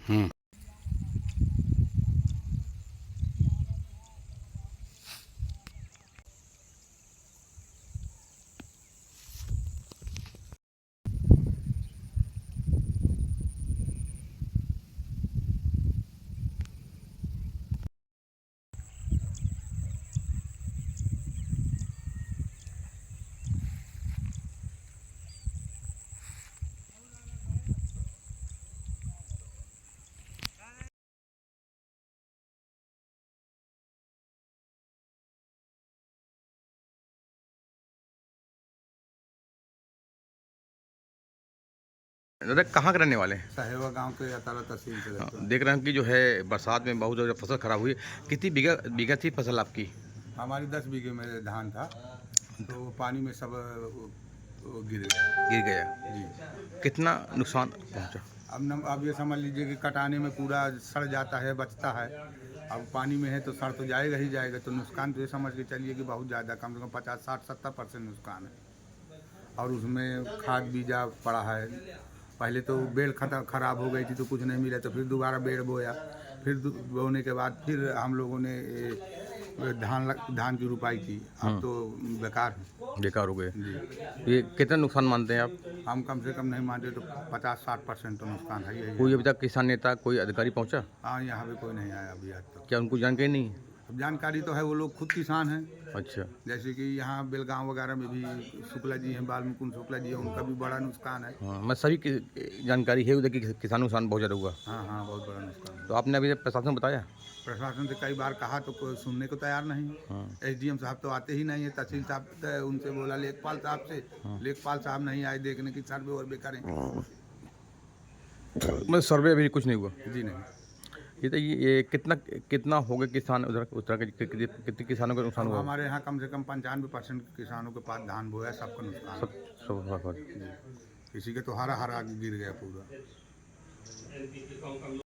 हम्म। दादा कहाँ के रहने वाले हैं? साहेबा गांव के अतारा तहसील से रहते हैं। देख रहे हैं कि जो है बरसात में बहुत ज़्यादा फसल खराब हुई। कितनी बीघा बीघा थी फसल आपकी? हमारी 10 बीघे में धान था, तो पानी में सब वो गिर गया गिर गया। जी। कितना नुकसान पहुंचा? अब ये समझ लीजिए कि कटाने में पूरा सड़ जाता है, बचता है। अब पानी में है तो सड़ तो जाएगा ही जाएगा, तो नुकसान तो ये समझ के चलिए कि बहुत ज़्यादा, कम से कम 50-60-70% नुकसान है। और उसमें खाद बीजा पड़ा है। पहले तो बेल खराब हो गई थी तो कुछ नहीं मिला, तो फिर दोबारा बेड़ बोया। फिर बोने के बाद फिर हम लोगों ने धान की रुपाई की। अब तो बेकार है बेकार हो गए। जी। ये कितना नुकसान मानते हैं आप? हम कम से कम नहीं मानते तो 50-60% तो नुकसान है ही कोई है। अभी तक किसान नेता कोई अधिकारी पहुंचा? हाँ, यहाँ पे कोई नहीं आया अभी आज तक। क्या उनको जानकारी नहीं है? अब जानकारी तो है, वो लोग खुद किसान हैं। अच्छा। जैसे कि यहाँ बेलगांव वगैरह में भी शुक्ला जी हैं, बाल्मीकुंड शुक्ला जी हैं, उनका भी बड़ा नुकसान है। हाँ, मैं सभी की जानकारी है उधर की किसान नुकसान बहुत ज़्यादा हुआ। हाँ हाँ, बहुत बड़ा नुकसान है। तो आपने अभी प्रशासन को बताया? प्रशासन से कई बार कहा तो कोई सुनने को तैयार नहीं। हाँ। एसडीएम साहब तो आते ही नहीं है। तहसील साहब तो उनसे बोला लेखपाल साहब से, लेखपाल साहब नहीं आए देखने की सर्वे वर्वे करें। मतलब सर्वे अभी कुछ नहीं हुआ? जी नहीं। ये तो ये कितना कितना हो गया किसान उधर उत्तर के कितने किसानों का नुकसान अब हुआ? हमारे यहाँ कम से कम 95% किसानों के पास धान बोया, सबका नुकसान सब है सब जी। किसी के तो हरा हरा गिर गया पूरा।